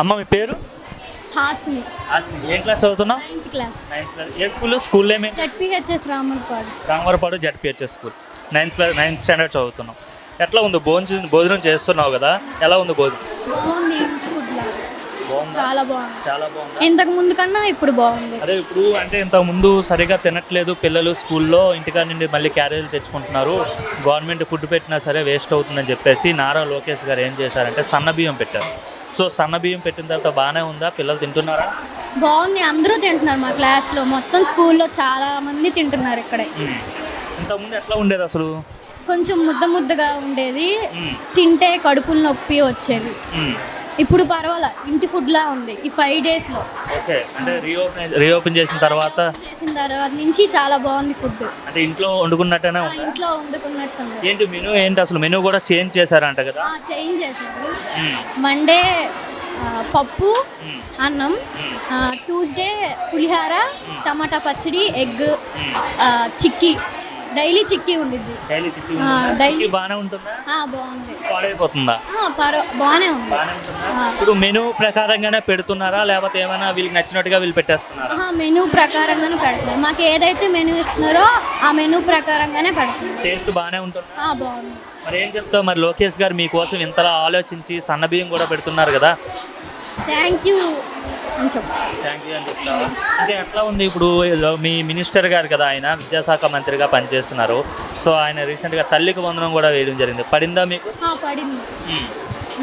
అమ్మ మీ పేరు? హాస్ని. ఏ క్లాస్ చదువుతున్నావు? 9th class. 9th class. ఏ స్కూల్ ఏమి? ZPHS Ramarpadu. Ramavarapadu ZPHS school. 9th standard చదువుతున్నావు. ఎట్లా ఉంది భోజనం చేస్తున్నావు కదా, ఎలా ఉంది భోజనం? బాగుంది. ఫుడ్ చాలా బాగుంది. చాలా బాగుంది. ఇంతకు ముందు కన్నా ఇప్పుడు బాగుంది. అదే ఇప్పుడు అంటే ఇంతకు ముందు సరిగా తినట్లేదు పిల్లలు, స్కూల్లో ఇంటికాడ నుండి మళ్ళీ క్యారేజీలు తెచ్చుకుంటున్నారు, గవర్నమెంట్ ఫుడ్ పెట్టినా సరే వేస్ట్ అవుతుందని చెప్పేసి నారా లోకేష్ గారు ఏం చేశారంటే సన్న బియ్యం పెట్టారు. సో సన్న బియ్యం పెట్టిన తర్వాత బాగానే ఉందా? పిల్లలు తింటున్నారా? బాగుంది. అందరూ తింటున్నారు. మా క్లాస్లో మొత్తం స్కూల్లో చాలా మంది తింటున్నారు. ఇక్కడే ఇంతకుముందు ఎట్లా ఉండేది అసలు? కొంచెం ముద్దగా ఉండేది, తింటే కడుపులు నొప్పి వచ్చేది. ఇప్పుడు పర్వాలా, ఇంటి ఫుడ్లా ఉంది ఈ 5 daysలో. ఓకే, అంటే రీఓపెన్ చేసిన తర్వాత నుంచి చాలా బాగుంది ఫుడ్. అంటే ఇంట్లో వండుకున్నట్టేనా? ఇంట్లో వండుకున్నట్టు. ఏంటి అసలు మెనూ కూడా చేంజ్ చేశారంట కదా? చేంజ్ చేశారు. మండే పప్పు అన్నం, ట్యూస్డే పులిహార, టమాటా పచ్చడి, ఎగ్, చిక్కీ. డైలీ చిక్కీ ఉండిద్ది. డైలీ బాగానే ఉంటుందా? బాగుంది. పాడైపోతుందా? బాగానే ఉంది. ఇప్పుడు మెనూ ప్రకారంగానే పెడుతున్నారా, లేకపోతే ఏమైనా వీళ్ళకి నచ్చినట్టుగా వీళ్ళు పెట్టేస్తున్నారా? మెనూ ప్రకారంగానే పెడుతున్నారు. మాకు ఏదైతే మెనూ ఇస్తున్నారో ఆ మెనూ ప్రకారంగానే పెడుతున్నారు. టేస్ట్ బాగానే ఉంటుందా? బాగుంది. మరి ఏం చెప్తావు? మరి లోకేష్ గారు మీకోసం ఇంతలా ఆలోచించి సన్న బియ్యం కూడా పెడుతున్నారు కదా? థ్యాంక్ యూ అని థ్యాంక్ యూ అని చెప్తావా? అంటే ఎట్లా ఉంది ఇప్పుడు మీ మినిస్టర్ గారు కదా, ఆయన విద్యాశాఖ మంత్రిగా పనిచేస్తున్నారు. సో ఆయన రీసెంట్గా తల్లికి వందనం కూడా వేయడం జరిగింది. పడిందా మీకు? పడింది.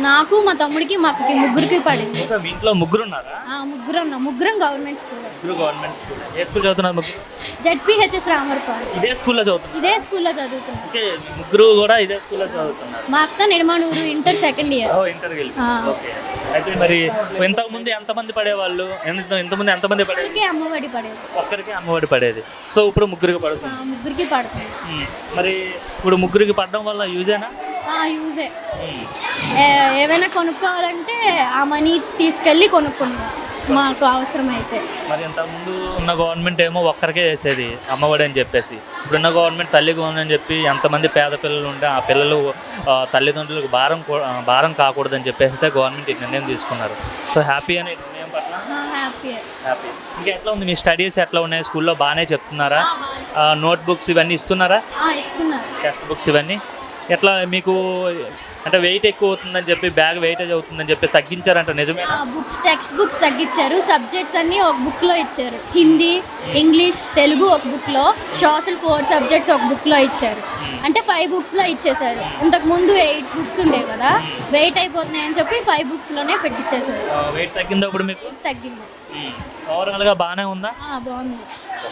నాకు, మా తమ్ముడికి, మా అక్కకి ముగ్గురికి పడింది. మీ ఇంట్లో ముగ్గురు ఉన్నారా? ముగ్గురం గవర్నమెంట్ స్కూల్. Government school. ఏ స్కూల్ చదువుతున్నారు ముగ్గురు? జెడ్పీహెచ్ఎస్ రామర్పాడు. ఇదే స్కూల్లో చదువుతున్నారు. ఓకే, ముగ్గురు కూడా ఇదే స్కూల్లో చదువుతున్నారు. మా అక్క నిర్మాణూరు, ఇంటర్ సెకండ్ ఇయర్. ఇంటర్కి వెళ్ళి. ఓకే, అయితే మరి ఇంతకుముందు ఎంతమంది పడేవాళ్ళు? ఇంతకుముందు ఎంతమంది పడేది? అమ్మఒడి పడేది. ఒక్కరికి అమ్మఒడి పడేది. సో ఇప్పుడు ముగ్గురికి పడుతుంది. ముగ్గురికి పడుతుంది. మరి ఇప్పుడు ముగ్గురికి పడడం వల్ల యూజేనా? యూజే. ఏమైనా కొనుక్కోవాలంటే ఆ మనీ తీసుకెళ్ళి కొనుక్కుంటాం మాకు అవసరమైతే. మరి ఇంతకుముందు ఉన్న గవర్నమెంట్ ఏమో ఒక్కరికే వేసేది అమ్మఒడి అని చెప్పేసి, ఇప్పుడున్న గవర్నమెంట్ తల్లికి వందనని చెప్పి ఎంతమంది పేద పిల్లలు ఉంటే ఆ పిల్లలు తల్లిదండ్రులకు భారం కాకూడదని చెప్పేసి అయితే గవర్నమెంట్ ఈ నిర్ణయం తీసుకున్నారు. సో హ్యాపీ అనే నిర్ణయం పట్ల? హ్యాపీ. ఇంకా ఎట్లా ఉంది మీ స్టడీస్? ఎట్లా ఉన్నాయి స్కూల్లో? బాగానే చెప్తున్నారా? నోట్ బుక్స్ ఇవన్నీ ఇస్తున్నారా? టెక్స్ట్ బుక్స్ ఇవన్నీ ఎట్లా మీకు? అంటే వెయిట్ ఎక్కువ అవుతుందని చెప్పి, బ్యాగ్ వెయిటేజ్ అవుతుందని చెప్పి తగ్గించారంట, నిజమే? టెక్స్ట్ బుక్స్ తగ్గించారు. సబ్జెక్ట్స్ అన్నీ ఒక బుక్లో ఇచ్చారు. హిందీ, ఇంగ్లీష్, తెలుగు ఒక బుక్లో, సోషల్ 4 సబ్జెక్ట్స్ ఒక బుక్లో ఇచ్చారు. అంటే 5 బుక్స్లో ఇచ్చేసారు. ఇంతకుముందు 8 బుక్స్ ఉండే కదా, వెయిట్ అయిపోతున్నాయని చెప్పి 5 బుక్స్లోనే పెట్టించేసారు. వెయిట్ తగ్గిందా ఇప్పుడు మీకు? తగ్గింది. ఓవరాల్గా బాగానే ఉందా? బాగుంది.